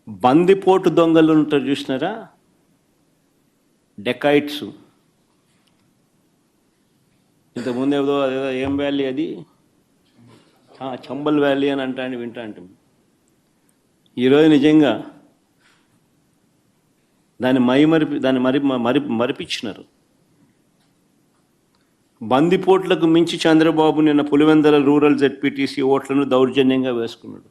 బందిపోటు దొంగలు ఉంటారు చూసినారా, డెకాయిట్స్. ఇంతకుముందు ఏదో అదేదో ఏం వ్యాలీ అది, చంబల్ వ్యాలీ అని అంటాను, వింటా అంటాం. ఈరోజు నిజంగా దాన్ని మరిపించినారు. బందిపోట్లకు మించి చంద్రబాబు నిన్న పులివెందుల రూరల్ జెడ్పీటీసీ ఓట్లను దౌర్జన్యంగా వేసుకున్నాడు.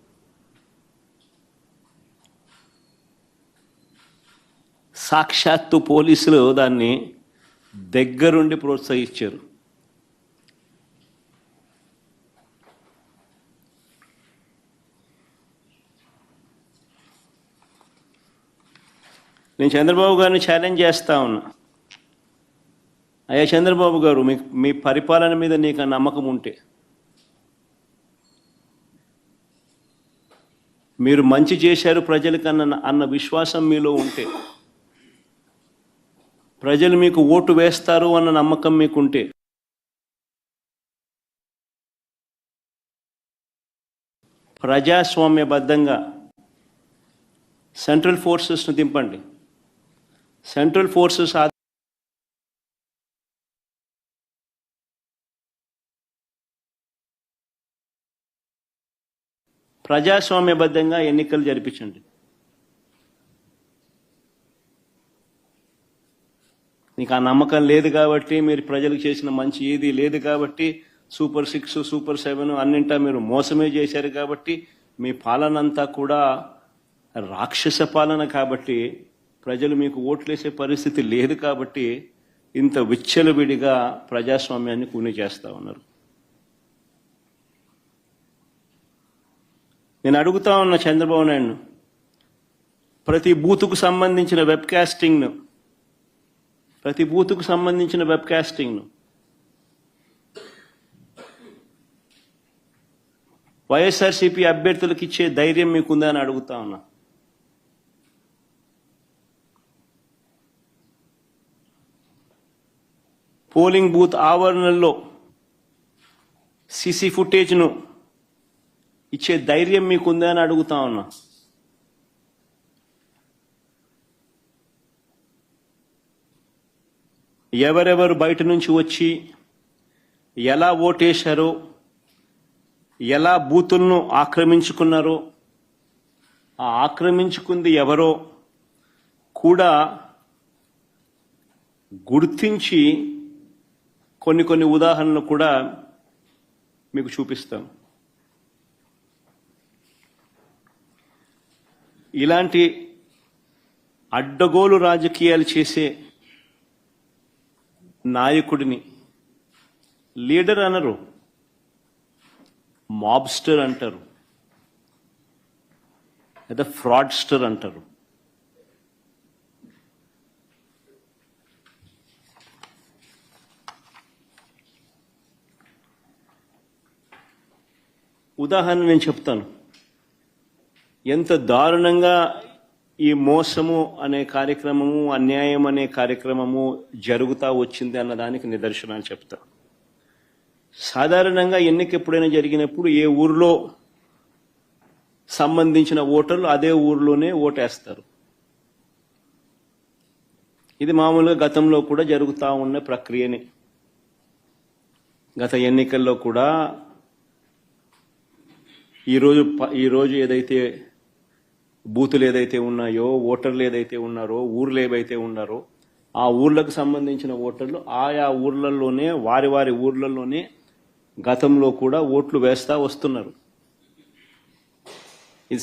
సాక్షాత్తు పోలీసులు దాన్ని దగ్గరుండి ప్రోత్సహించారు. నేను చంద్రబాబు గారిని ఛాలెంజ్ చేస్తా ఉన్నా, అయ్యా చంద్రబాబు గారు, మీ పరిపాలన మీద నీకు నమ్మకం ఉంటే, మీరు మంచి చేశారు ప్రజలకు అన్న విశ్వాసం మీలో ఉంటే, ప్రజలు మీకు ఓటు వేస్తారు అన్న నమ్మకం మీకుంటే, ప్రజాస్వామ్యబద్ధంగా సెంట్రల్ ఫోర్సెస్ను దింపండి. సెంట్రల్ ఫోర్సెస్ ప్రజాస్వామ్యబద్ధంగా ఎన్నికలు జరిపించండి. నీకు ఆ నమ్మకం లేదు కాబట్టి, మీరు ప్రజలకు చేసిన మంచి ఏది లేదు కాబట్టి, సూపర్ 6 సూపర్ 7 అన్నింటా మీరు మోసమే చేశారు కాబట్టి, మీ పాలన అంతా కూడా రాక్షస పాలన కాబట్టి, ప్రజలు మీకు ఓట్లేసే పరిస్థితి లేదు కాబట్టి ఇంత విచ్చలవిడిగా ప్రజాస్వామ్యాన్ని కూని చేస్తూ ఉన్నారు. నేను అడుగుతా ఉన్న చంద్రబాబు నాయుడును, ప్రతి బూతుకు సంబంధించిన వెబ్ కాస్టింగ్ను వైఎస్ఆర్సీపీ అభ్యర్థులకు ఇచ్చే ధైర్యం మీకుందా అని అడుగుతా ఉన్నా. పోలింగ్ బూత్ ఆవరణల్లో సీసీ ఫుటేజ్ను ఇచ్చే ధైర్యం మీకుందా అని అడుగుతా ఉన్నా. ఎవరెవరు బయట నుంచి వచ్చి ఎలా ఓటేశారో, ఎలా బూతులను ఆక్రమించుకున్నారో, ఆ ఆక్రమించుకుంది ఎవరో కూడా గుర్తించి కొన్ని ఉదాహరణలు కూడా మీకు చూపిస్తాం. ఇలాంటి అడ్డగోలు రాజకీయాలు చేసే నాయకుడిని లీడర్ అనరు, మాబ్స్టర్ అంటారు, లేదా ఫ్రాడ్స్టర్ అంటారు. ఉదాహరణ నేను చెప్తాను, ఎంత దారుణంగా ఈ మోసము అనే కార్యక్రమము, అన్యాయం అనే కార్యక్రమము జరుగుతూ వచ్చింది అన్నదానికి నిదర్శనాలు చెప్తా. సాధారణంగా ఎన్నిక ఎప్పుడైనా జరిగినప్పుడు ఏ ఊర్లో సంబంధించిన ఓటర్లు అదే ఊర్లోనే ఓటేస్తారు. ఇది మామూలుగా గతంలో కూడా జరుగుతూ ఉన్న ప్రక్రియనే. గత ఎన్నికల్లో కూడా ఈరోజు ఏదైతే బూతులు ఏదైతే ఉన్నాయో, ఓటర్లు ఏదైతే ఉన్నారో, ఊర్లు ఏవైతే ఉన్నారో, ఆ ఊర్లకు సంబంధించిన ఓటర్లు ఆయా ఊర్లలోనే, వారి ఊర్లలోనే గతంలో కూడా ఓట్లు వేస్తా వస్తున్నారు. ఇది